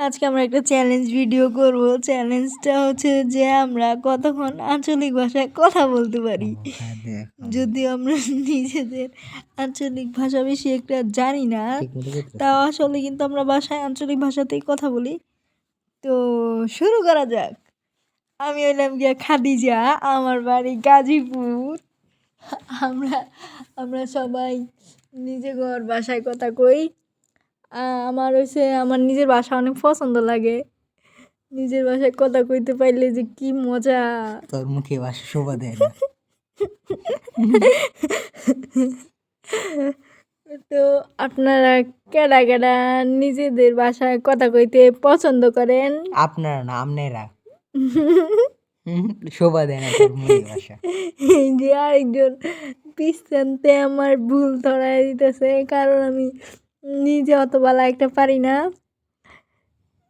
আজকে আমরা একটা চ্যালেঞ্জ ভিডিও করব। চ্যালেঞ্জটা হচ্ছে যে আমরা কতক্ষণ আঞ্চলিক ভাষায় কথা বলতে পারি। যদিও আমরা নিজেদের আঞ্চলিক ভাষা বেশি একটা জানি না, তাও আসলে কিন্তু আমরা বাসায় আঞ্চলিক ভাষাতেই কথা বলি। তো শুরু করা যাক। আমি হইলাম গিয়া খাদিজা, আমার বাড়ি গাজীপুর। আমরা আমরা সবাই নিজে ঘর বাসায় কথা কই। আমার হচ্ছে আমার নিজের ভাষা অনেক পছন্দ লাগে। নিজের ভাষায় কথা কইতে পারলে যে কি মজা। তোর মুখে ভাষা শোভা দেয় না। তো আপনারা কেডা কেডা নিজেদের ভাষায় কথা কইতে পছন্দ করেন? আপনারা না, আমনেরা। শোভা দেয় না তোর মুখে ভাষা। এই যে আরেকজন পিছনতে আমার ভুল ধরাই দিতেছে, কারণ আমি নিজে অত ভালো একটা পারি না।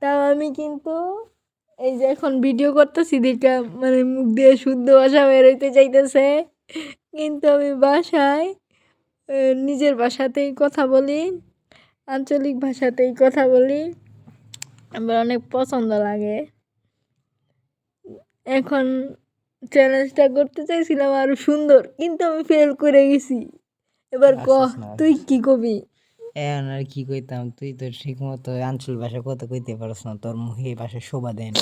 তাও আমি কিন্তু এই যে এখন ভিডিও করতেছি দেখা মানে মুখ দিয়ে শুদ্ধ ভাষা বেরোইতে চাইতেছে, কিন্তু আমি বাসায় নিজের ভাষাতেই কথা বলি, আঞ্চলিক ভাষাতেই কথা বলি। আমার অনেক পছন্দ লাগে। এখন চ্যালেঞ্জটা করতে চাইছিলাম আরো সুন্দর, কিন্তু আমি ফেল করে গেছি। এবার ক, তুই কি কবি? এখন আর কি কইতাম, তুই তো ঠিক মতো আঞ্চলিক ভাষা কথা কইতে পারস না, তোর মুখে ভাষা শোভা দেয় না।